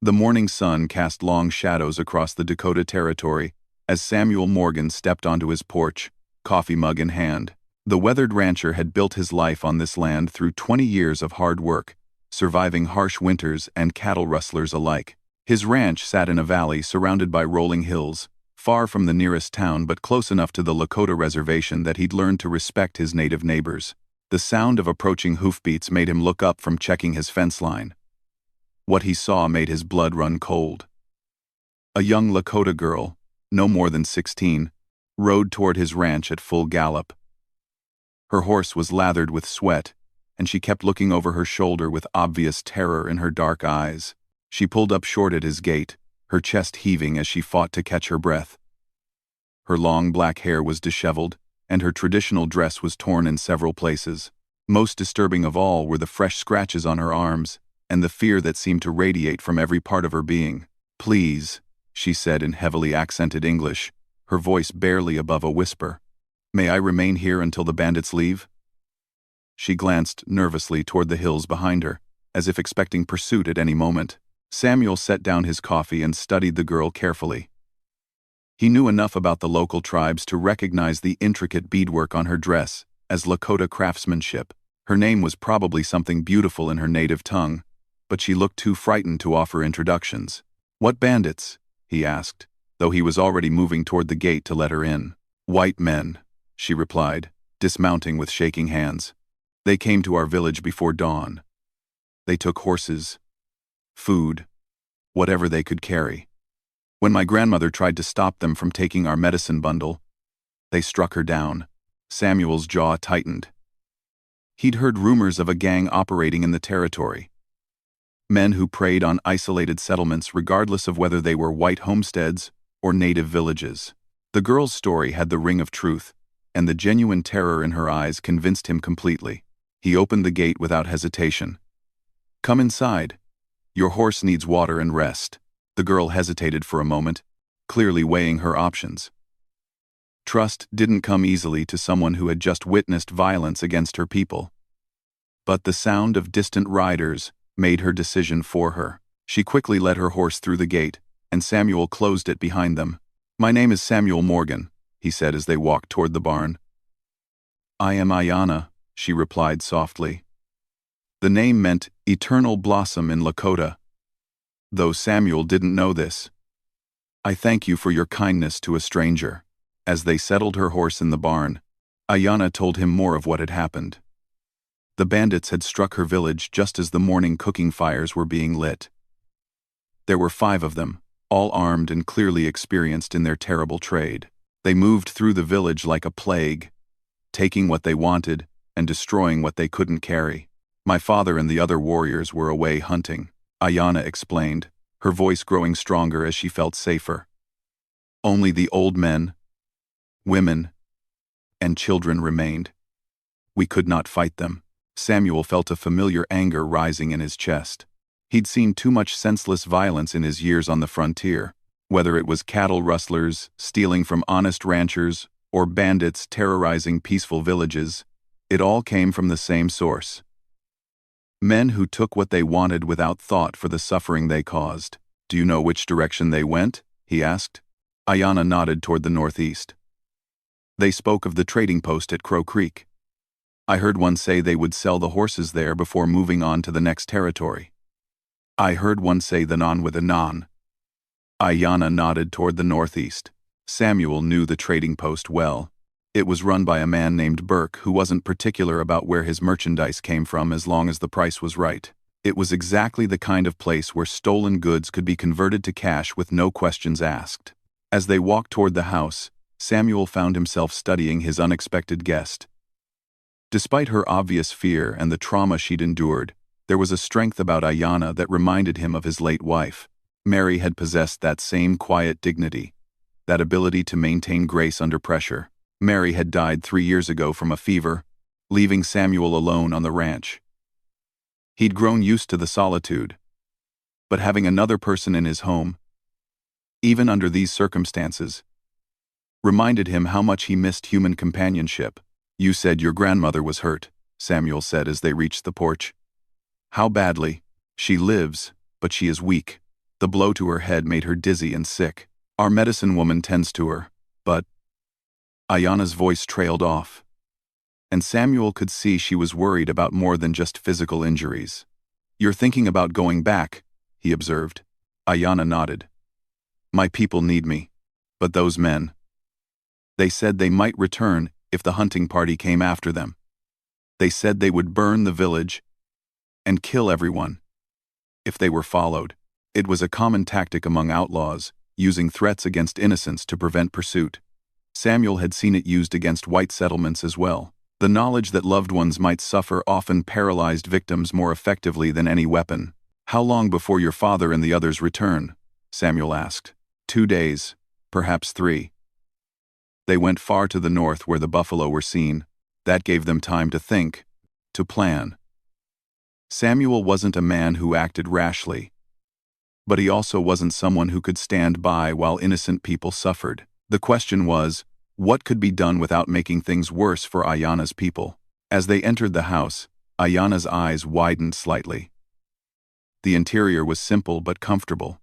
The morning sun cast long shadows across the Dakota Territory as Samuel Morgan stepped onto his porch, coffee mug in hand. The weathered rancher had built his life on this land through 20 years of hard work, surviving harsh winters and cattle rustlers alike. His ranch sat in a valley surrounded by rolling hills, far from the nearest town but close enough to the Lakota reservation that he'd learned to respect his native neighbors. The sound of approaching hoofbeats made him look up from checking his fence line. What he saw made his blood run cold. A young Lakota girl, no more than 16, rode toward his ranch at full gallop. Her horse was lathered with sweat, and she kept looking over her shoulder with obvious terror in her dark eyes. She pulled up short at his gate, her chest heaving as she fought to catch her breath. Her long black hair was disheveled, and her traditional dress was torn in several places. Most disturbing of all were the fresh scratches on her arms, and the fear that seemed to radiate from every part of her being. "Please," she said in heavily accented English, her voice barely above a whisper. "May I remain here until the bandits leave?" She glanced nervously toward the hills behind her, as if expecting pursuit at any moment. Samuel set down his coffee and studied the girl carefully. He knew enough about the local tribes to recognize the intricate beadwork on her dress as Lakota craftsmanship. Her name was probably something beautiful in her native tongue, but she looked too frightened to offer introductions. "What bandits?" he asked, though he was already moving toward the gate to let her in. "White men," she replied, dismounting with shaking hands. "They came to our village before dawn. They took horses, food, whatever they could carry. When my grandmother tried to stop them from taking our medicine bundle, they struck her down." Samuel's jaw tightened. He'd heard rumors of a gang operating in the territory. Men who preyed on isolated settlements regardless of whether they were white homesteads or native villages. The girl's story had the ring of truth, and the genuine terror in her eyes convinced him completely. He opened the gate without hesitation. "Come inside. Your horse needs water and rest." The girl hesitated for a moment, clearly weighing her options. Trust didn't come easily to someone who had just witnessed violence against her people. But the sound of distant riders made her decision for her. She quickly led her horse through the gate, and Samuel closed it behind them. "My name is Samuel Morgan," he said as they walked toward the barn. "I am Ayanna," she replied softly. The name meant eternal blossom in Lakota, though Samuel didn't know this. "I thank you for your kindness to a stranger." As they settled her horse in the barn, Ayanna told him more of what had happened. The bandits had struck her village just as the morning cooking fires were being lit. There were 5 of them, all armed and clearly experienced in their terrible trade. They moved through the village like a plague, taking what they wanted and destroying what they couldn't carry. "My father and the other warriors were away hunting," Ayanna explained, her voice growing stronger as she felt safer. "Only the old men, women, and children remained. We could not fight them." Samuel felt a familiar anger rising in his chest. He'd seen too much senseless violence in his years on the frontier, whether it was cattle rustlers stealing from honest ranchers or bandits terrorizing peaceful villages. It all came from the same source. Men who took what they wanted without thought for the suffering they caused. "Do you know which direction they went?" he asked. Ayanna nodded toward the northeast. "They spoke of the trading post at Crow Creek. I heard one say they would sell the horses there before moving on to the next territory. I heard one say the non with a non." Ayanna nodded toward the northeast. Samuel knew the trading post well. It was run by a man named Burke who wasn't particular about where his merchandise came from as long as the price was right. It was exactly the kind of place where stolen goods could be converted to cash with no questions asked. As they walked toward the house, Samuel found himself studying his unexpected guest. Despite her obvious fear and the trauma she'd endured, there was a strength about Ayanna that reminded him of his late wife. Mary had possessed that same quiet dignity, that ability to maintain grace under pressure. Mary had died 3 years ago from a fever, leaving Samuel alone on the ranch. He'd grown used to the solitude, but having another person in his home, even under these circumstances, reminded him how much he missed human companionship. "You said your grandmother was hurt," Samuel said as they reached the porch. "How badly?" "She lives, but she is weak. The blow to her head made her dizzy and sick. Our medicine woman tends to her, but... Ayana's voice trailed off, and Samuel could see she was worried about more than just physical injuries. "You're thinking about going back," he observed. Ayana nodded. "My people need me. But those men... They said they might return if the hunting party came after them. They said they would burn the village and kill everyone if they were followed." It was a common tactic among outlaws, using threats against innocents to prevent pursuit. Samuel had seen it used against white settlements as well. The knowledge that loved ones might suffer often paralyzed victims more effectively than any weapon. "How long before your father and the others return?" Samuel asked. 2 days, perhaps 3. They went far to the north where the buffalo were seen. That gave them time to think, to plan. Samuel wasn't a man who acted rashly, but he also wasn't someone who could stand by while innocent people suffered. The question was, what could be done without making things worse for Ayana's people? As they entered the house, Ayana's eyes widened slightly. The interior was simple but comfortable,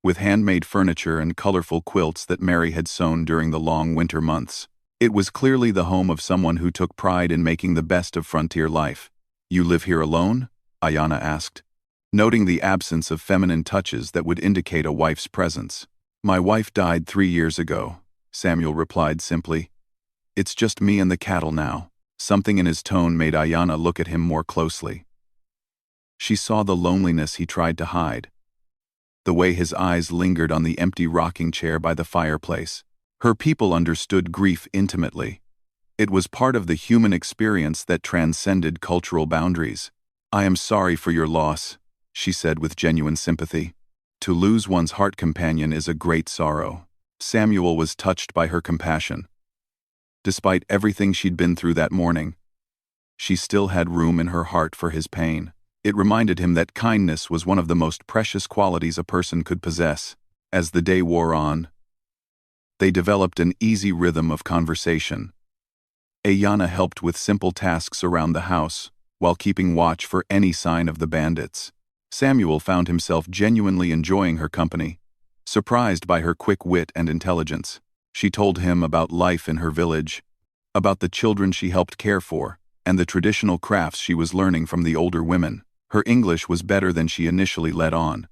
with handmade furniture and colorful quilts that Mary had sewn during the long winter months. It was clearly the home of someone who took pride in making the best of frontier life. "You live here alone?" Ayana asked, noting the absence of feminine touches that would indicate a wife's presence. "My wife died 3 years ago," Samuel replied simply. "It's just me and the cattle now." Something in his tone made Ayana look at him more closely. She saw the loneliness he tried to hide, the way his eyes lingered on the empty rocking chair by the fireplace. Her people understood grief intimately. It was part of the human experience that transcended cultural boundaries. "I am sorry for your loss," she said with genuine sympathy. To lose one's heart companion is a great sorrow. Samuel was touched by her compassion. Despite everything she'd been through that morning, she still had room in her heart for his pain. It reminded him that kindness was one of the most precious qualities a person could possess. As the day wore on, they developed an easy rhythm of conversation. Ayana helped with simple tasks around the house, while keeping watch for any sign of the bandits. Samuel found himself genuinely enjoying her company, surprised by her quick wit and intelligence. She told him about life in her village, about the children she helped care for, and the traditional crafts she was learning from the older women. Her English was better than she initially let on,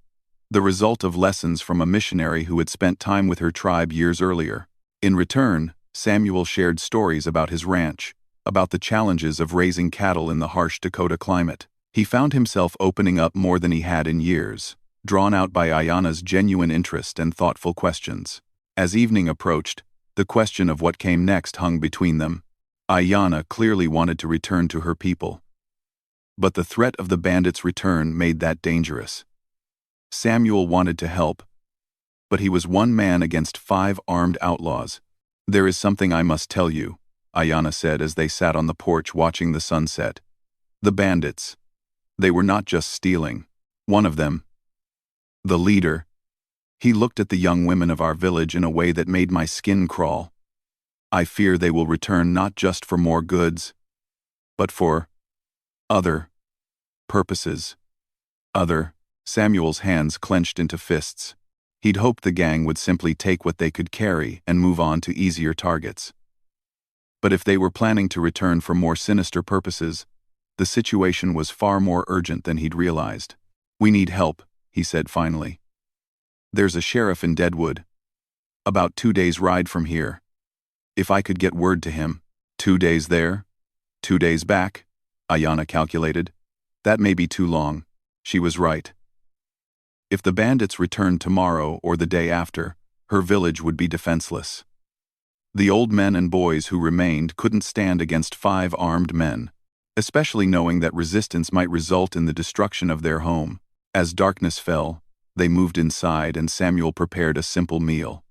the result of lessons from a missionary who had spent time with her tribe years earlier. In return, Samuel shared stories about his ranch, about the challenges of raising cattle in the harsh Dakota climate. He found himself opening up more than he had in years, drawn out by Ayana's genuine interest and thoughtful questions. As evening approached, the question of what came next hung between them. Ayana clearly wanted to return to her people, but the threat of the bandits' return made that dangerous. Samuel wanted to help, but he was one man against 5 armed outlaws. "There is something I must tell you," Ayana said as they sat on the porch watching the sunset. "The bandits. They were not just stealing. One of them, the leader, he looked at the young women of our village in a way that made my skin crawl. I fear they will return not just for more goods, but for other purposes." Samuel's hands clenched into fists. He'd hoped the gang would simply take what they could carry and move on to easier targets. But if they were planning to return for more sinister purposes, the situation was far more urgent than he'd realized. "We need help," he said finally. "There's a sheriff in Deadwood, about 2 days' ride from here. If I could get word to him." 2 days there, 2 days back, Ayana calculated. That may be too long. She was right. If the bandits returned tomorrow or the day after, her village would be defenseless. The old men and boys who remained couldn't stand against 5 armed men, especially knowing that resistance might result in the destruction of their home. As darkness fell, they moved inside and Samuel prepared a simple meal.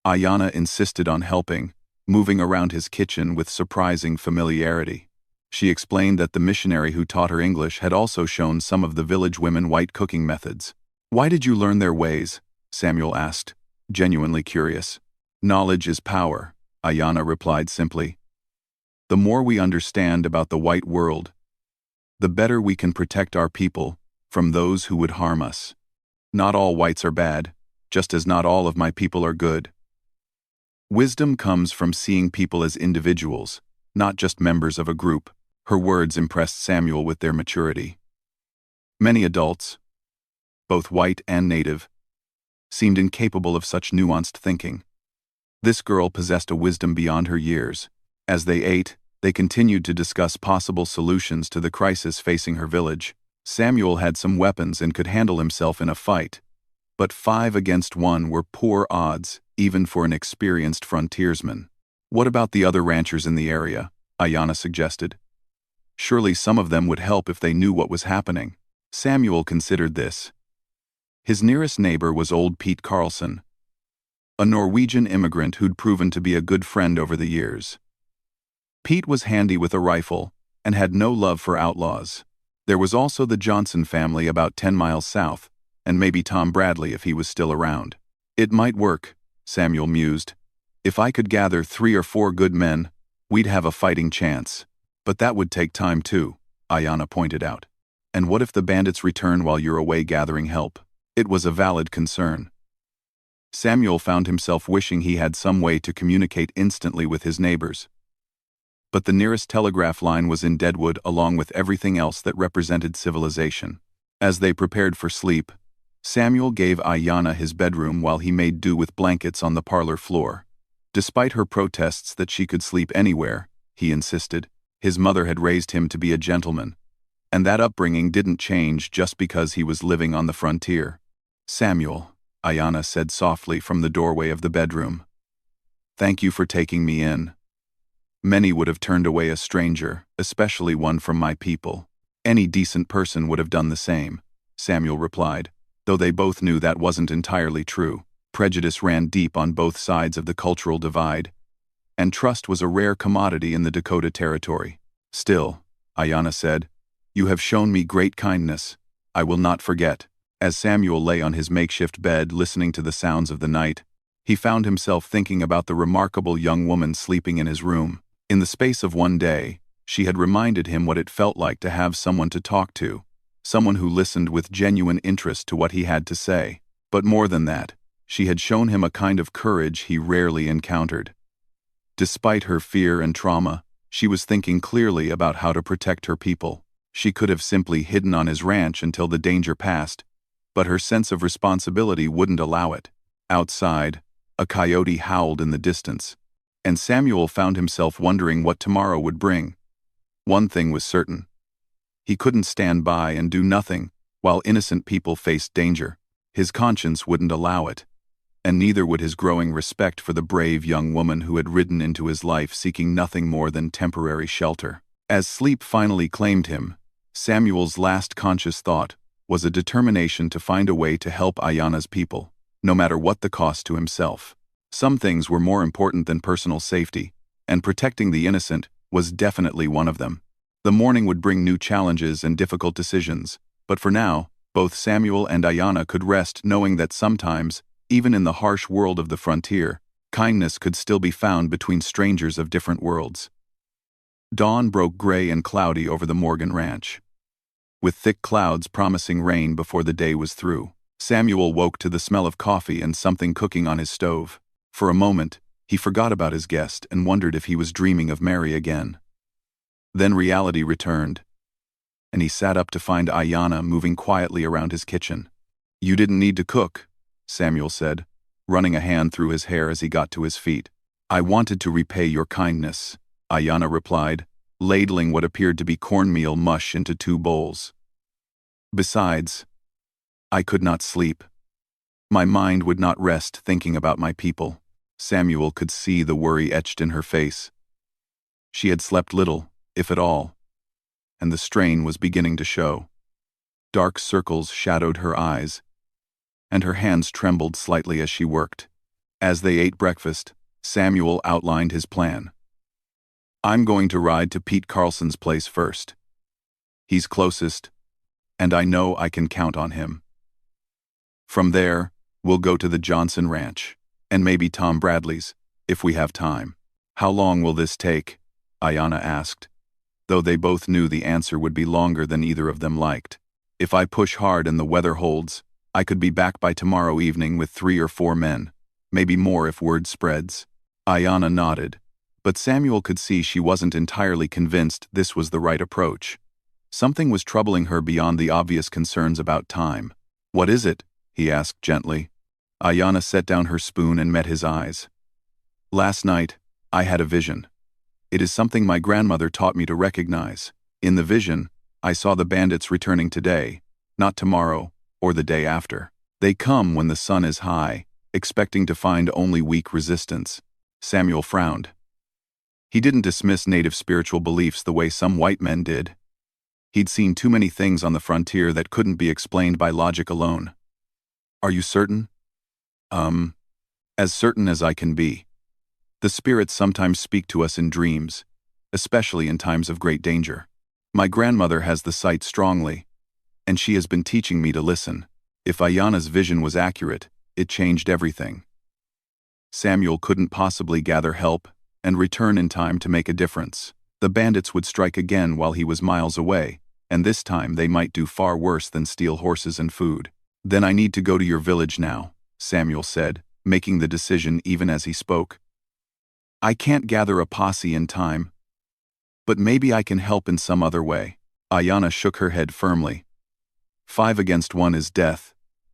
Ayana insisted on helping, moving around his kitchen with surprising familiarity. She explained that the missionary who taught her English had also shown some of the village women white cooking methods. "Why did you learn their ways?" Samuel asked, genuinely curious. "Knowledge is power," Ayana replied simply. "The more we understand about the white world, the better we can protect our people from those who would harm us." Not all whites are bad, just as not all of my people are good. Wisdom comes from seeing people as individuals, not just members of a group. Her words impressed Samuel with their maturity. Many adults, both white and native, seemed incapable of such nuanced thinking. This girl possessed a wisdom beyond her years. As they ate, they continued to discuss possible solutions to the crisis facing her village. Samuel had some weapons and could handle himself in a fight, but 5 against 1 were poor odds, even for an experienced frontiersman. What about the other ranchers in the area? Ayanna suggested. Surely some of them would help if they knew what was happening. Samuel considered this. His nearest neighbor was old Pete Carlson, a Norwegian immigrant who'd proven to be a good friend over the years. Pete was handy with a rifle and had no love for outlaws. There was also the Johnson family about 10 miles south, and maybe Tom Bradley if he was still around. It might work, Samuel mused. If I could gather 3 or 4 good men, we'd have a fighting chance. But that would take time too, Ayanna pointed out. And what if the bandits return while you're away gathering help? It was a valid concern. Samuel found himself wishing he had some way to communicate instantly with his neighbors. But the nearest telegraph line was in Deadwood along with everything else that represented civilization. As they prepared for sleep, Samuel gave Ayanna his bedroom while he made do with blankets on the parlor floor. Despite her protests that she could sleep anywhere, he insisted, his mother had raised him to be a gentleman, and that upbringing didn't change just because he was living on the frontier. Samuel, Ayanna said softly from the doorway of the bedroom. Thank you for taking me in. Many would have turned away a stranger, especially one from my people. Any decent person would have done the same, Samuel replied, though they both knew that wasn't entirely true. Prejudice ran deep on both sides of the cultural divide, and trust was a rare commodity in the Dakota Territory. Still, Ayanna said, you have shown me great kindness. I will not forget. As Samuel lay on his makeshift bed listening to the sounds of the night, he found himself thinking about the remarkable young woman sleeping in his room. In the space of one day, she had reminded him what it felt like to have someone to talk to, someone who listened with genuine interest to what he had to say. But more than that, she had shown him a kind of courage he rarely encountered. Despite her fear and trauma, she was thinking clearly about how to protect her people. She could have simply hidden on his ranch until the danger passed, but her sense of responsibility wouldn't allow it. Outside, a coyote howled in the distance, and Samuel found himself wondering what tomorrow would bring. One thing was certain. He couldn't stand by and do nothing while innocent people faced danger. His conscience wouldn't allow it, and neither would his growing respect for the brave young woman who had ridden into his life seeking nothing more than temporary shelter. As sleep finally claimed him, Samuel's last conscious thought was a determination to find a way to help Ayanna's people, no matter what the cost to himself. Some things were more important than personal safety, and protecting the innocent was definitely one of them. The morning would bring new challenges and difficult decisions, but for now, both Samuel and Ayanna could rest knowing that sometimes, even in the harsh world of the frontier, kindness could still be found between strangers of different worlds. Dawn broke gray and cloudy over the Morgan Ranch, with thick clouds promising rain before the day was through. Samuel woke to the smell of coffee and something cooking on his stove. For a moment, he forgot about his guest and wondered if he was dreaming of Mary again. Then reality returned, and he sat up to find Ayanna moving quietly around his kitchen. You didn't need to cook, Samuel said, running a hand through his hair as he got to his feet. I wanted to repay your kindness, Ayanna replied, ladling what appeared to be cornmeal mush into 2 bowls. Besides, I could not sleep. My mind would not rest thinking about my people. Samuel could see the worry etched in her face. She had slept little, if at all, and the strain was beginning to show. Dark circles shadowed her eyes, and her hands trembled slightly as she worked. As they ate breakfast, Samuel outlined his plan. I'm going to ride to Pete Carlson's place first. He's closest, and I know I can count on him. From there, we'll go to the Johnson Ranch, and maybe Tom Bradley's, if we have time. How long will this take? Ayanna asked, though they both knew the answer would be longer than either of them liked. If I push hard and the weather holds, I could be back by tomorrow evening with 3 or 4 men, maybe more if word spreads. Ayanna nodded, but Samuel could see she wasn't entirely convinced this was the right approach. Something was troubling her beyond the obvious concerns about time. "What is it?" he asked gently. Ayanna set down her spoon and met his eyes. "Last night, I had a vision. It is something my grandmother taught me to recognize. In the vision, I saw the bandits returning today, not tomorrow or the day after. They come when the sun is high, expecting to find only weak resistance." Samuel frowned. He didn't dismiss native spiritual beliefs the way some white men did. He'd seen too many things on the frontier that couldn't be explained by logic alone. "Are you certain?" As certain as I can be. The spirits sometimes speak to us in dreams, especially in times of great danger. My grandmother has the sight strongly, and she has been teaching me to listen. If Ayanna's vision was accurate, it changed everything. Samuel couldn't possibly gather help and return in time to make a difference. The bandits would strike again while he was miles away, and this time they might do far worse than steal horses and food. "Then I need to go to your village now," Samuel said, making the decision even as he spoke. "I can't gather a posse in time, but maybe I can help in some other way." Ayanna shook her head firmly. 5 against 1 is death,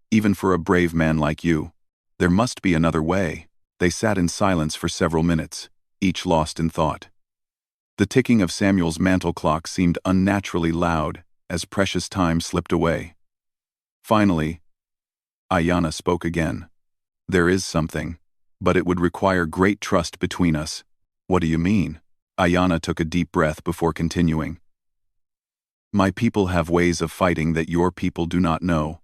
even for a brave man like you. There must be another way." They sat in silence for several minutes, each lost in thought. The ticking of Samuel's mantle clock seemed unnaturally loud as precious time slipped away. Finally, Ayanna spoke again. "There is something, but it would require great trust between us." "What do you mean?" Ayanna took a deep breath before continuing. "My people have ways of fighting that your people do not know.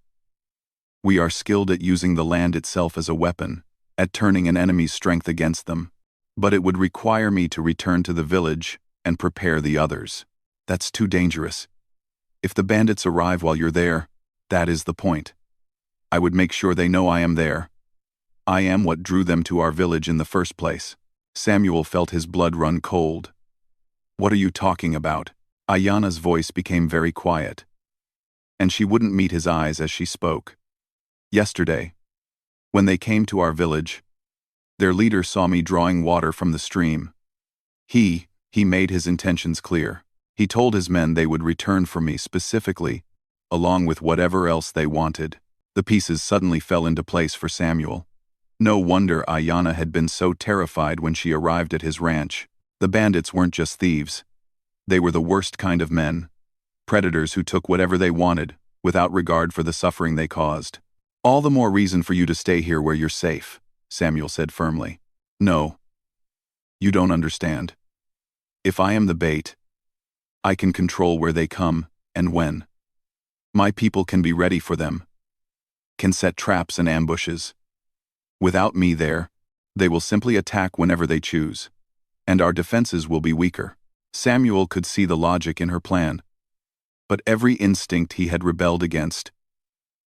We are skilled at using the land itself as a weapon, at turning an enemy's strength against them. But it would require me to return to the village and prepare the others. That's too dangerous. If the bandits arrive while you're there, that is the point. I would make sure they know I am there. I am what drew them to our village in the first place." Samuel felt his blood run cold. "What are you talking about?" Ayanna's voice became very quiet, and she wouldn't meet his eyes as she spoke. "Yesterday, when they came to our village, their leader saw me drawing water from the stream. He made his intentions clear. He told his men they would return for me specifically, along with whatever else they wanted." The pieces suddenly fell into place for Samuel. No wonder Ayanna had been so terrified when she arrived at his ranch. The bandits weren't just thieves. They were the worst kind of men. Predators who took whatever they wanted, without regard for the suffering they caused. "All the more reason for you to stay here where you're safe," Samuel said firmly. "No. You don't understand. If I am the bait, I can control where they come and when. My people can be ready for them, can set traps and ambushes. Without me there, they will simply attack whenever they choose, and our defenses will be weaker." Samuel could see the logic in her plan, but every instinct he had rebelled against.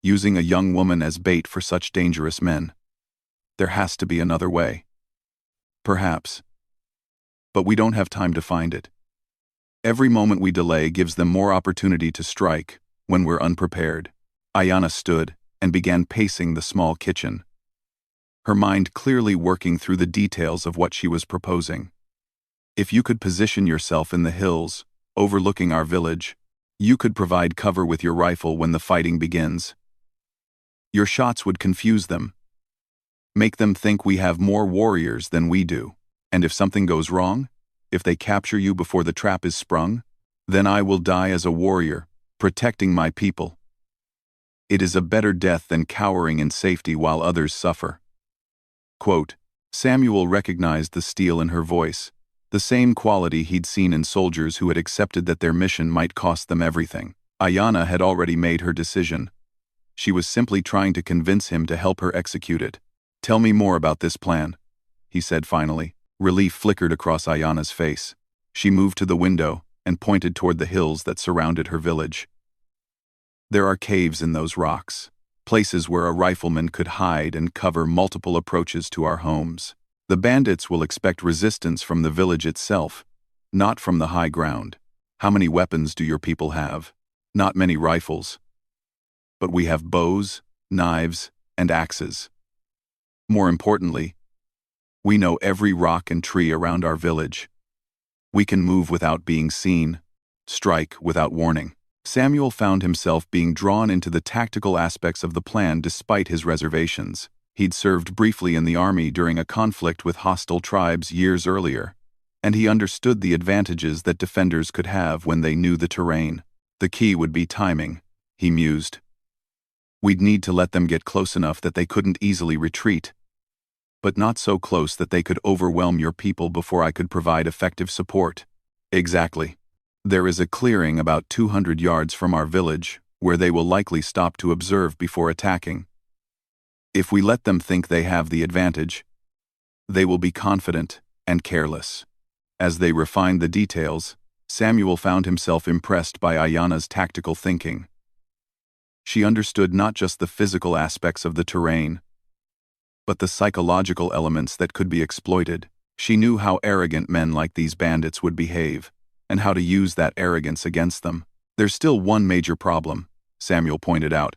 Using a young woman as bait for such dangerous men. There has to be another way. Perhaps. But we don't have time to find it. Every moment we delay gives them more opportunity to strike when we're unprepared. Ayanna stood and began pacing the small kitchen, her mind clearly working through the details of what she was proposing. "If you could position yourself in the hills, overlooking our village, you could provide cover with your rifle when the fighting begins. Your shots would confuse them, make them think we have more warriors than we do. And if something goes wrong, if they capture you before the trap is sprung, then I will die as a warrior, protecting my people. It is a better death than cowering in safety while others suffer." Quote, Samuel recognized the steel in her voice, the same quality he'd seen in soldiers who had accepted that their mission might cost them everything. Ayanna had already made her decision. She was simply trying to convince him to help her execute it. "Tell me more about this plan," he said finally. Relief flickered across Ayanna's face. She moved to the window and pointed toward the hills that surrounded her village. "There are caves in those rocks, places where a rifleman could hide and cover multiple approaches to our homes. The bandits will expect resistance from the village itself, not from the high ground. How many weapons do your people have?" "Not many rifles. But we have bows, knives, and axes. More importantly, we know every rock and tree around our village. We can move without being seen, strike without warning. Samuel found himself being drawn into the tactical aspects of the plan despite his reservations. He'd served briefly in the army during a conflict with hostile tribes years earlier, and he understood the advantages that defenders could have when they knew the terrain. The key would be timing, he mused. We'd need to let them get close enough that they couldn't easily retreat, but not so close that they could overwhelm your people before I could provide effective support. Exactly. There is a clearing about 200 yards from our village, where they will likely stop to observe before attacking. If we let them think they have the advantage, they will be confident and careless. As they refined the details, Samuel found himself impressed by Ayana's tactical thinking. She understood not just the physical aspects of the terrain, but the psychological elements that could be exploited. She knew how arrogant men like these bandits would behave, and how to use that arrogance against them. There's still one major problem, Samuel pointed out.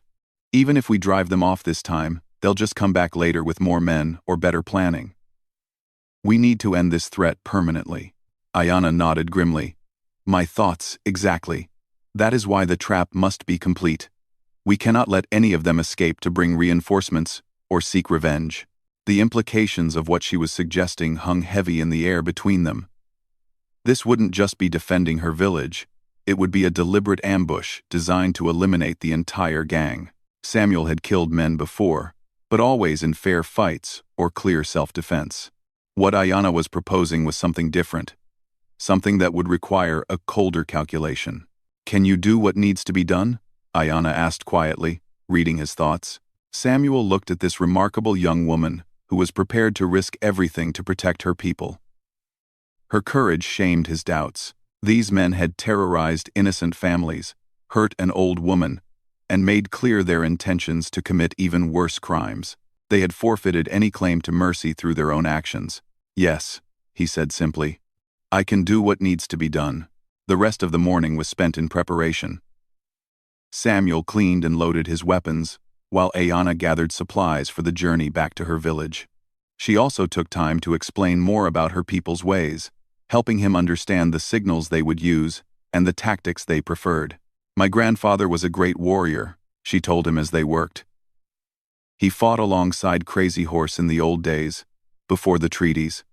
Even if we drive them off this time, they'll just come back later with more men or better planning. We need to end this threat permanently. Ayana nodded grimly. My thoughts, exactly. That is why the trap must be complete. We cannot let any of them escape to bring reinforcements or seek revenge. The implications of what she was suggesting hung heavy in the air between them. This wouldn't just be defending her village, it would be a deliberate ambush designed to eliminate the entire gang. Samuel had killed men before, but always in fair fights or clear self-defense. What Ayana was proposing was something different, something that would require a colder calculation. Can you do what needs to be done? Ayana asked quietly, reading his thoughts. Samuel looked at this remarkable young woman who was prepared to risk everything to protect her people. Her courage shamed his doubts. These men had terrorized innocent families, hurt an old woman, and made clear their intentions to commit even worse crimes. They had forfeited any claim to mercy through their own actions. Yes, he said simply. I can do what needs to be done. The rest of the morning was spent in preparation. Samuel cleaned and loaded his weapons, while Ayana gathered supplies for the journey back to her village. She also took time to explain more about her people's ways, helping him understand the signals they would use and the tactics they preferred. My grandfather was a great warrior, she told him as they worked. He fought alongside Crazy Horse in the old days, before the treaties.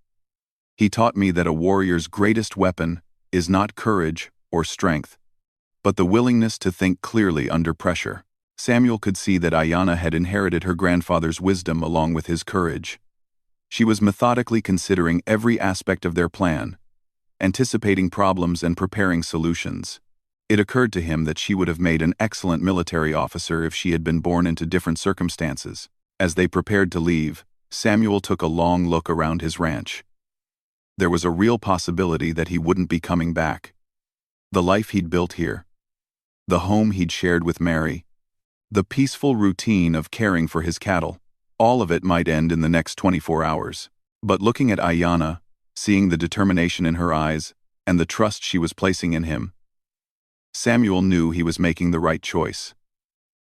He taught me that a warrior's greatest weapon is not courage or strength, but the willingness to think clearly under pressure. Samuel could see that Ayana had inherited her grandfather's wisdom along with his courage. She was methodically considering every aspect of their plan, anticipating problems and preparing solutions. It occurred to him that she would have made an excellent military officer if she had been born into different circumstances. As they prepared to leave, Samuel took a long look around his ranch. There was a real possibility that he wouldn't be coming back. The life he'd built here, the home he'd shared with Mary, the peaceful routine of caring for his cattle, all of it might end in the next 24 hours. But looking at Ayana, seeing the determination in her eyes and the trust she was placing in him, Samuel knew he was making the right choice.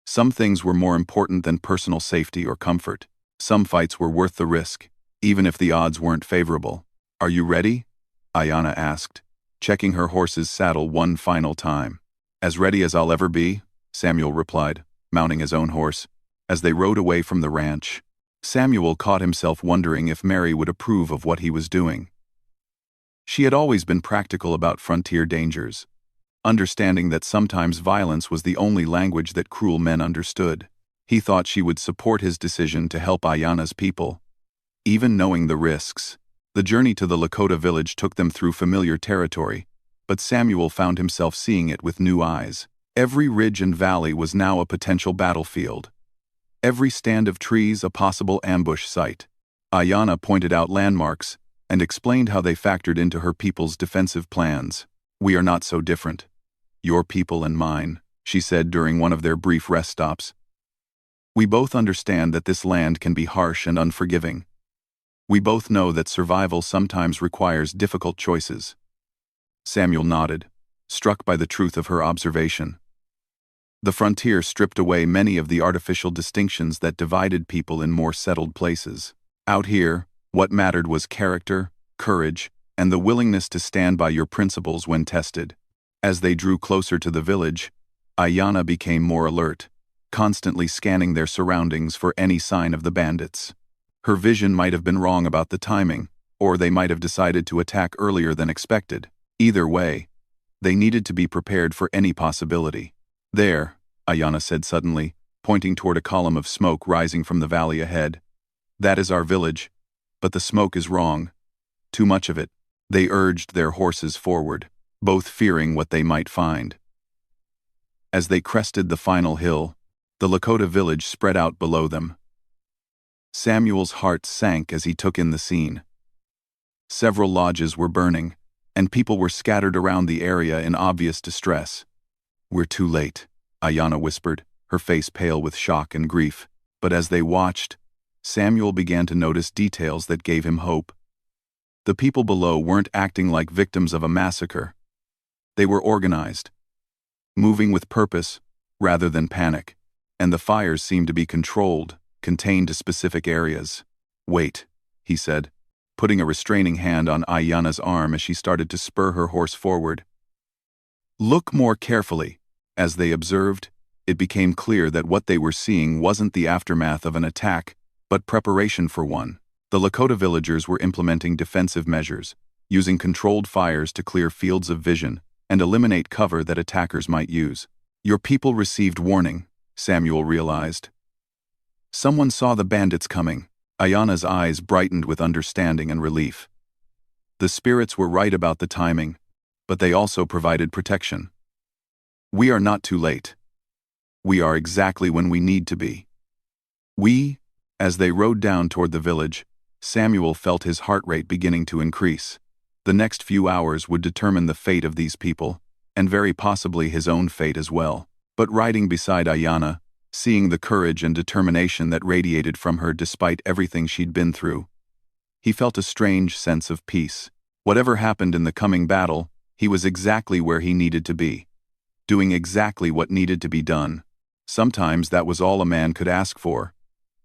Some things were more important than personal safety or comfort. Some fights were worth the risk, even if the odds weren't favorable. Are you ready? Ayana asked, checking her horse's saddle one final time. As ready as I'll ever be, Samuel replied, mounting his own horse. As they rode away from the ranch, Samuel caught himself wondering if Mary would approve of what he was doing. She had always been practical about frontier dangers, understanding that sometimes violence was the only language that cruel men understood. He thought she would support his decision to help Ayana's people, even knowing the risks. The journey to the Lakota village took them through familiar territory, but Samuel found himself seeing it with new eyes. Every ridge and valley was now a potential battlefield. Every stand of trees a possible ambush site. Ayana pointed out landmarks and explained how they factored into her people's defensive plans. We are not so different. Your people and mine, she said during one of their brief rest stops. We both understand that this land can be harsh and unforgiving. We both know that survival sometimes requires difficult choices. Samuel nodded, struck by the truth of her observation. The frontier stripped away many of the artificial distinctions that divided people in more settled places. Out here, what mattered was character, courage, and the willingness to stand by your principles when tested. As they drew closer to the village, Ayanna became more alert, constantly scanning their surroundings for any sign of the bandits. Her vision might have been wrong about the timing, or they might have decided to attack earlier than expected. Either way, they needed to be prepared for any possibility. There, Ayanna said suddenly, pointing toward a column of smoke rising from the valley ahead. That is our village, but the smoke is wrong. Too much of it. They urged their horses forward, both fearing what they might find. As they crested the final hill, the Lakota village spread out below them. Samuel's heart sank as he took in the scene. Several lodges were burning, and people were scattered around the area in obvious distress. "We're too late," Ayanna whispered, her face pale with shock and grief. But as they watched, Samuel began to notice details that gave him hope. The people below weren't acting like victims of a massacre. They were organized, moving with purpose rather than panic, and the fires seemed to be controlled, contained to specific areas. "Wait," he said, putting a restraining hand on Ayanna's arm as she started to spur her horse forward. "Look more carefully." As they observed, it became clear that what they were seeing wasn't the aftermath of an attack, but preparation for one. The Lakota villagers were implementing defensive measures, using controlled fires to clear fields of vision and eliminate cover that attackers might use. "Your people received warning," Samuel realized. "Someone saw the bandits coming." Ayanna's eyes brightened with understanding and relief. The spirits were right about the timing, but they also provided protection. "We are not too late. We are exactly when we need to be." As they rode down toward the village, Samuel felt his heart rate beginning to increase. The next few hours would determine the fate of these people, and very possibly his own fate as well. But riding beside Ayanna, seeing the courage and determination that radiated from her despite everything she'd been through, he felt a strange sense of peace. Whatever happened in the coming battle, he was exactly where he needed to be, doing exactly what needed to be done. Sometimes that was all a man could ask for.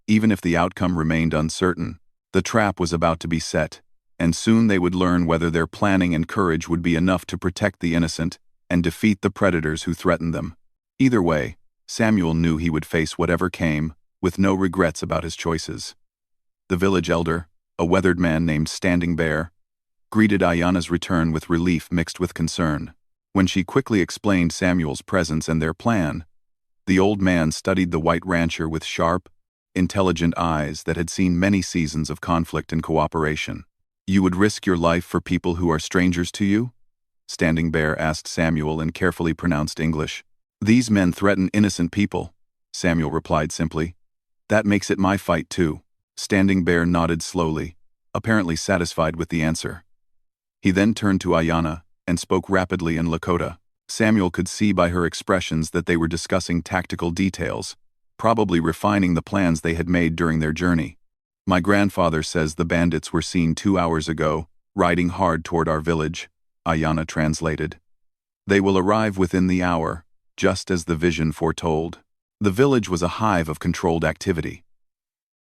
Even if the outcome remained uncertain, the trap was about to be set, and soon they would learn whether their planning and courage would be enough to protect the innocent and defeat the predators who threatened them. Either way, Samuel knew he would face whatever came, with no regrets about his choices. The village elder, a weathered man named Standing Bear, greeted Ayanna's return with relief mixed with concern. When she quickly explained Samuel's presence and their plan, the old man studied the white rancher with sharp, intelligent eyes that had seen many seasons of conflict and cooperation. "You would risk your life for people who are strangers to you?" Standing Bear asked Samuel in carefully pronounced English. "These men threaten innocent people," Samuel replied simply. "That makes it my fight too." Standing Bear nodded slowly, apparently satisfied with the answer. He then turned to Ayanna and spoke rapidly in Lakota. Samuel could see by her expressions that they were discussing tactical details, probably refining the plans they had made during their journey. "My grandfather says the bandits were seen 2 hours ago, riding hard toward our village," Ayanna translated. "They will arrive within the hour, just as the vision foretold." The village was a hive of controlled activity.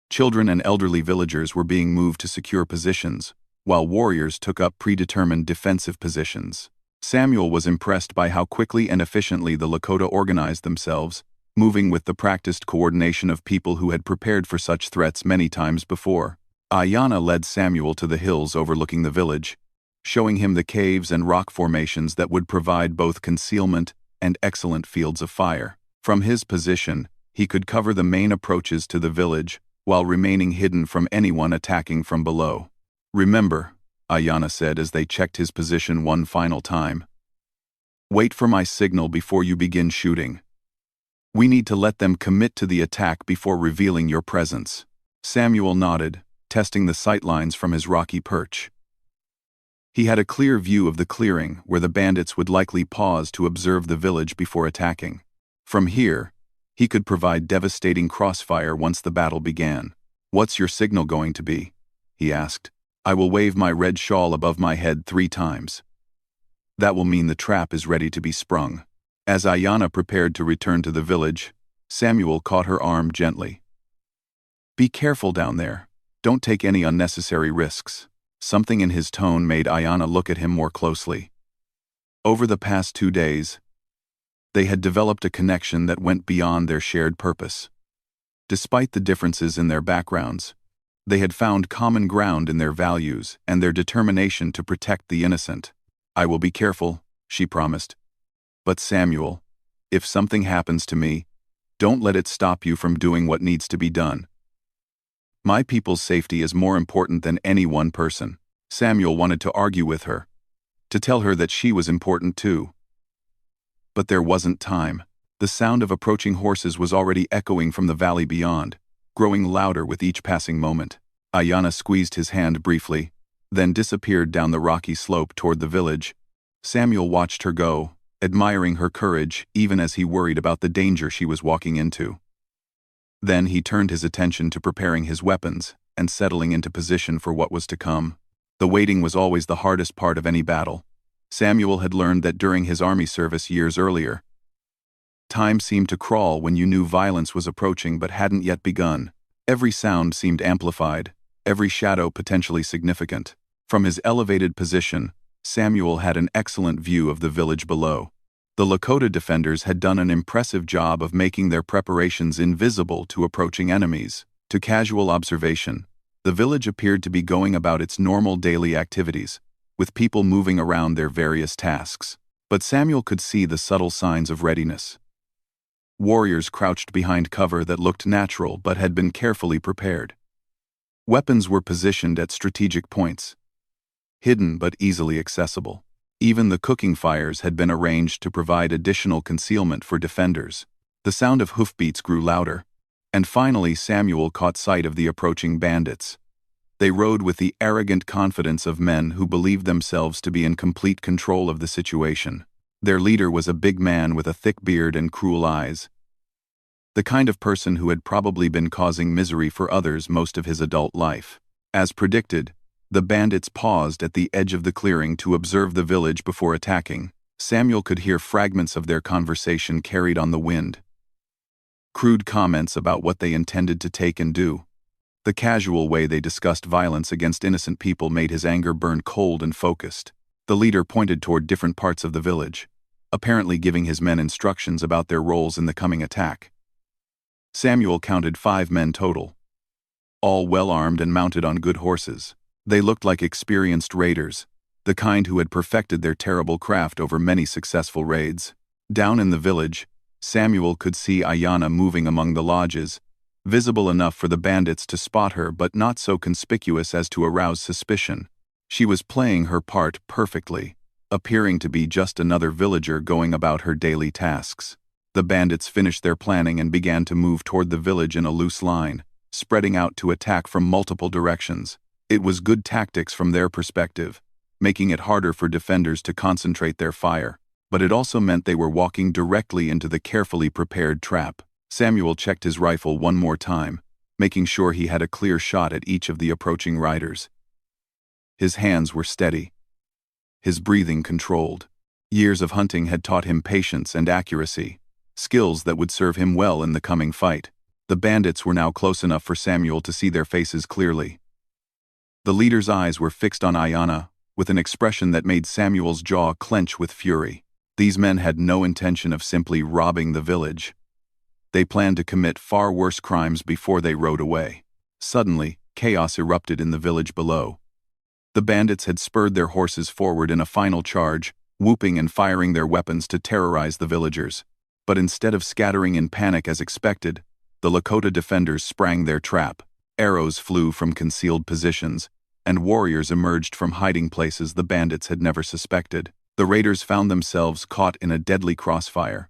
Children and elderly villagers were being moved to secure positions, while warriors took up predetermined defensive positions. Samuel was impressed by how quickly and efficiently the Lakota organized themselves, moving with the practiced coordination of people who had prepared for such threats many times before. Ayanna led Samuel to the hills overlooking the village, showing him the caves and rock formations that would provide both concealment and excellent fields of fire. From his position, he could cover the main approaches to the village while remaining hidden from anyone attacking from below. "Remember," Ayanna said as they checked his position one final time, "wait for my signal before you begin shooting. We need to let them commit to the attack before revealing your presence." Samuel nodded, testing the sightlines from his rocky perch. He had a clear view of the clearing where the bandits would likely pause to observe the village before attacking. From here, he could provide devastating crossfire once the battle began. "What's your signal going to be?" he asked. "I will wave my red shawl above my head 3 times. That will mean the trap is ready to be sprung." As Ayanna prepared to return to the village, Samuel caught her arm gently. "Be careful down there. Don't take any unnecessary risks." Something in his tone made Ayanna look at him more closely. Over the past 2 days, they had developed a connection that went beyond their shared purpose. Despite the differences in their backgrounds, they had found common ground in their values and their determination to protect the innocent. "I will be careful," she promised. "But Samuel, if something happens to me, don't let it stop you from doing what needs to be done. My people's safety is more important than any one person." Samuel wanted to argue with her, to tell her that she was important too. But there wasn't time. The sound of approaching horses was already echoing from the valley beyond, growing louder with each passing moment. Ayanna squeezed his hand briefly, then disappeared down the rocky slope toward the village. Samuel watched her go, admiring her courage even as he worried about the danger she was walking into. Then he turned his attention to preparing his weapons and settling into position for what was to come. The waiting was always the hardest part of any battle. Samuel had learned that during his army service years earlier. Time seemed to crawl when you knew violence was approaching but hadn't yet begun. Every sound seemed amplified, every shadow potentially significant. From his elevated position, Samuel had an excellent view of the village below. The Lakota defenders had done an impressive job of making their preparations invisible to approaching enemies. To casual observation, the village appeared to be going about its normal daily activities, with people moving around their various tasks. But Samuel could see the subtle signs of readiness. Warriors crouched behind cover that looked natural but had been carefully prepared. Weapons were positioned at strategic points, hidden but easily accessible. Even the cooking fires had been arranged to provide additional concealment for defenders. The sound of hoofbeats grew louder, and finally Samuel caught sight of the approaching bandits. They rode with the arrogant confidence of men who believed themselves to be in complete control of the situation. Their leader was a big man with a thick beard and cruel eyes, the kind of person who had probably been causing misery for others most of his adult life. As predicted, the bandits paused at the edge of the clearing to observe the village before attacking. Samuel could hear fragments of their conversation carried on the wind. Crude comments about what they intended to take and do. The casual way they discussed violence against innocent people made his anger burn cold and focused. The leader pointed toward different parts of the village, apparently giving his men instructions about their roles in the coming attack. Samuel counted 5 men total, all well-armed and mounted on good horses. They looked like experienced raiders, the kind who had perfected their terrible craft over many successful raids. Down in the village, Samuel could see Ayanna moving among the lodges, visible enough for the bandits to spot her but not so conspicuous as to arouse suspicion. She was playing her part perfectly, appearing to be just another villager going about her daily tasks. The bandits finished their planning and began to move toward the village in a loose line, spreading out to attack from multiple directions. It was good tactics from their perspective, making it harder for defenders to concentrate their fire, but it also meant they were walking directly into the carefully prepared trap. Samuel checked his rifle one more time, making sure he had a clear shot at each of the approaching riders. His hands were steady, his breathing controlled. Years of hunting had taught him patience and accuracy, skills that would serve him well in the coming fight. The bandits were now close enough for Samuel to see their faces clearly. The leader's eyes were fixed on Ayanna, with an expression that made Samuel's jaw clench with fury. These men had no intention of simply robbing the village. They planned to commit far worse crimes before they rode away. Suddenly, chaos erupted in the village below. The bandits had spurred their horses forward in a final charge, whooping and firing their weapons to terrorize the villagers. But instead of scattering in panic as expected, the Lakota defenders sprang their trap. Arrows flew from concealed positions, and warriors emerged from hiding places the bandits had never suspected. The raiders found themselves caught in a deadly crossfire.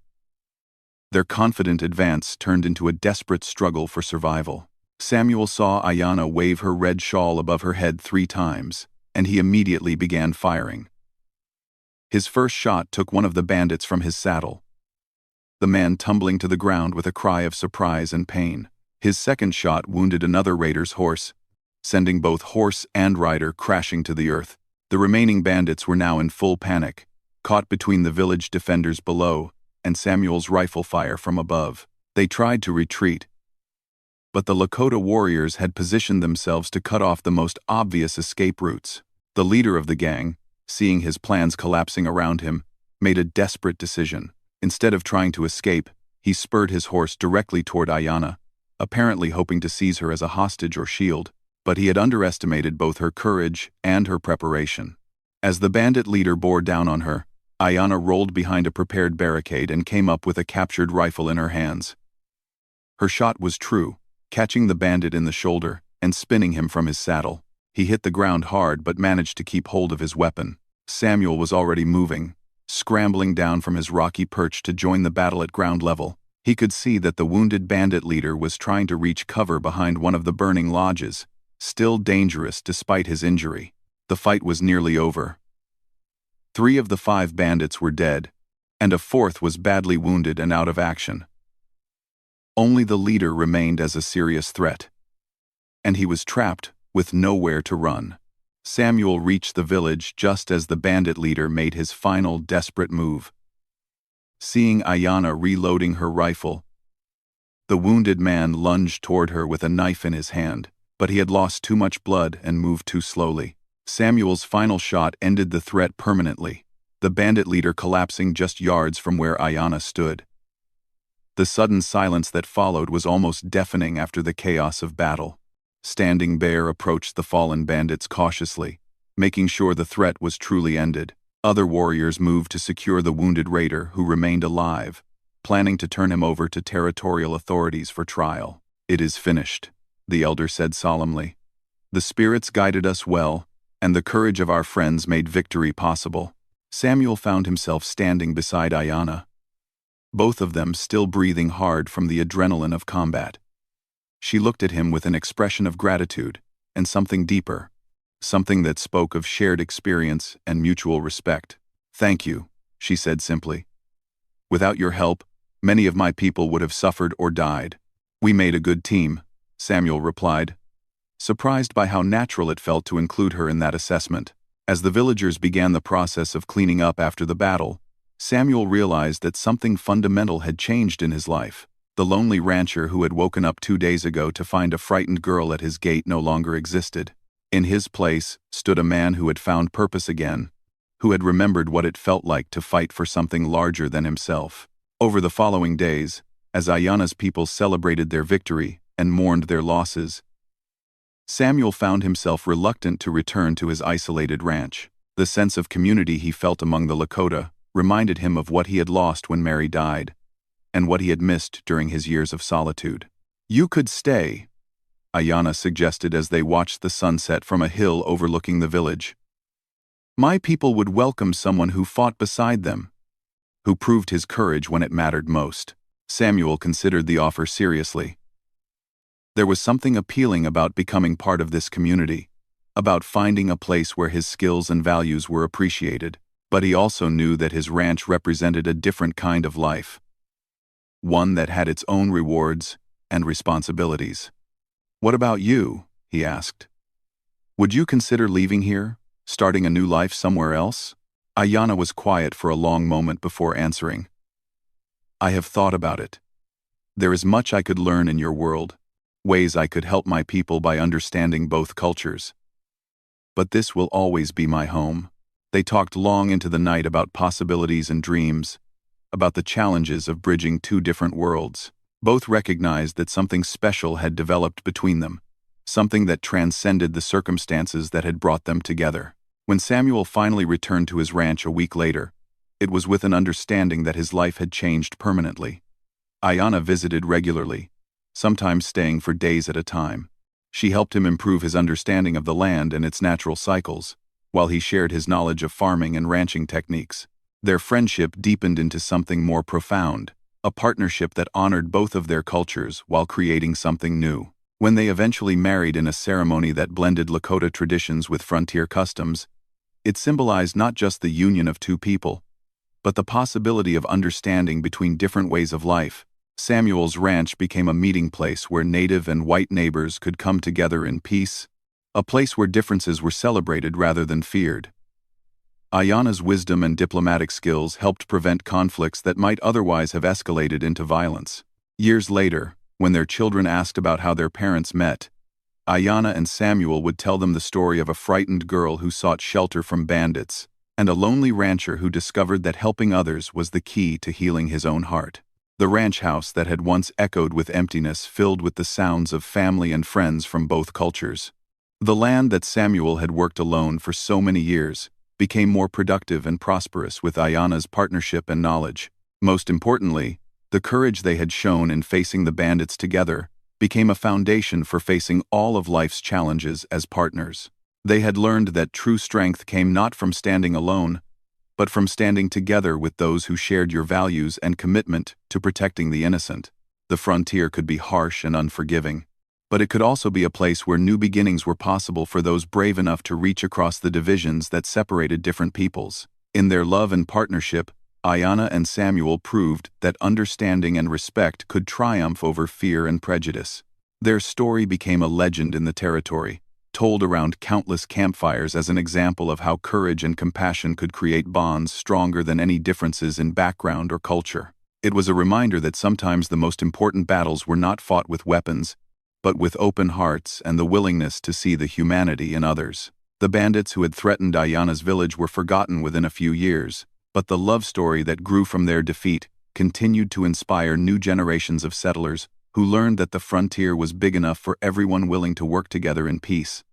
Their confident advance turned into a desperate struggle for survival. Samuel saw Ayanna wave her red shawl above her head 3 times, and he immediately began firing. His first shot took one of the bandits from his saddle, the man tumbling to the ground with a cry of surprise and pain. His second shot wounded another raider's horse, sending both horse and rider crashing to the earth. The remaining bandits were now in full panic, caught between the village defenders below and Samuel's rifle fire from above. They tried to retreat, but the Lakota warriors had positioned themselves to cut off the most obvious escape routes. The leader of the gang, seeing his plans collapsing around him, made a desperate decision. Instead of trying to escape, he spurred his horse directly toward Ayanna, apparently hoping to seize her as a hostage or shield, but he had underestimated both her courage and her preparation. As the bandit leader bore down on her, Ayanna rolled behind a prepared barricade and came up with a captured rifle in her hands. Her shot was true, catching the bandit in the shoulder and spinning him from his saddle. He hit the ground hard but managed to keep hold of his weapon. Samuel was already moving, scrambling down from his rocky perch to join the battle at ground level. He could see that the wounded bandit leader was trying to reach cover behind one of the burning lodges, still dangerous despite his injury. The fight was nearly over. 3 of the 5 bandits were dead, and a 4th was badly wounded and out of action. Only the leader remained as a serious threat, and he was trapped with nowhere to run. Samuel reached the village just as the bandit leader made his final desperate move. Seeing Ayanna reloading her rifle, the wounded man lunged toward her with a knife in his hand, but he had lost too much blood and moved too slowly. Samuel's final shot ended the threat permanently, the bandit leader collapsing just yards from where Ayanna stood. The sudden silence that followed was almost deafening after the chaos of battle. Standing Bear approached the fallen bandits cautiously, making sure the threat was truly ended. Other warriors moved to secure the wounded raider who remained alive, planning to turn him over to territorial authorities for trial. "It is finished," the elder said solemnly. "The spirits guided us well, and the courage of our friends made victory possible." Samuel found himself standing beside Ayanna, both of them still breathing hard from the adrenaline of combat. She looked at him with an expression of gratitude and something deeper, something that spoke of shared experience and mutual respect. "Thank you," she said simply. "Without your help, many of my people would have suffered or died." "We made a good team," Samuel replied, surprised by how natural it felt to include her in that assessment. As the villagers began the process of cleaning up after the battle, Samuel realized that something fundamental had changed in his life. The lonely rancher who had woken up 2 days ago to find a frightened girl at his gate no longer existed. In his place stood a man who had found purpose again, who had remembered what it felt like to fight for something larger than himself. Over the following days, as Ayanna's people celebrated their victory and mourned their losses, Samuel found himself reluctant to return to his isolated ranch. The sense of community he felt among the Lakota reminded him of what he had lost when Mary died, and what he had missed during his years of solitude. "You could stay," Ayanna suggested as they watched the sunset from a hill overlooking the village. "My people would welcome someone who fought beside them, who proved his courage when it mattered most." Samuel considered the offer seriously. There was something appealing about becoming part of this community, about finding a place where his skills and values were appreciated, but he also knew that his ranch represented a different kind of life, one that had its own rewards and responsibilities. "What about you?" he asked. "Would you consider leaving here, starting a new life somewhere else?" Ayanna was quiet for a long moment before answering. "I have thought about it. There is much I could learn in your world, ways I could help my people by understanding both cultures. But this will always be my home." They talked long into the night about possibilities and dreams, about the challenges of bridging 2 different worlds. Both recognized that something special had developed between them, something that transcended the circumstances that had brought them together. When Samuel finally returned to his ranch a week later, it was with an understanding that his life had changed permanently. Ayanna visited regularly, sometimes staying for days at a time. She helped him improve his understanding of the land and its natural cycles, while he shared his knowledge of farming and ranching techniques. Their friendship deepened into something more profound, a partnership that honored both of their cultures while creating something new. When they eventually married in a ceremony that blended Lakota traditions with frontier customs, it symbolized not just the union of 2 people, but the possibility of understanding between different ways of life. Samuel's ranch became a meeting place where native and white neighbors could come together in peace, a place where differences were celebrated rather than feared. Ayana's wisdom and diplomatic skills helped prevent conflicts that might otherwise have escalated into violence. Years later, when their children asked about how their parents met, Ayana and Samuel would tell them the story of a frightened girl who sought shelter from bandits, and a lonely rancher who discovered that helping others was the key to healing his own heart. The ranch house that had once echoed with emptiness filled with the sounds of family and friends from both cultures. The land that Samuel had worked alone for so many years became more productive and prosperous with Ayana's partnership and knowledge. Most importantly, the courage they had shown in facing the bandits together became a foundation for facing all of life's challenges as partners. They had learned that true strength came not from standing alone, but from standing together with those who shared your values and commitment to protecting the innocent. The frontier could be harsh and unforgiving, but it could also be a place where new beginnings were possible for those brave enough to reach across the divisions that separated different peoples. In their love and partnership, Ayana and Samuel proved that understanding and respect could triumph over fear and prejudice. Their story became a legend in the territory, told around countless campfires as an example of how courage and compassion could create bonds stronger than any differences in background or culture. It was a reminder that sometimes the most important battles were not fought with weapons, but with open hearts and the willingness to see the humanity in others. The bandits who had threatened Ayana's village were forgotten within a few years, but the love story that grew from their defeat continued to inspire new generations of settlers who learned that the frontier was big enough for everyone willing to work together in peace.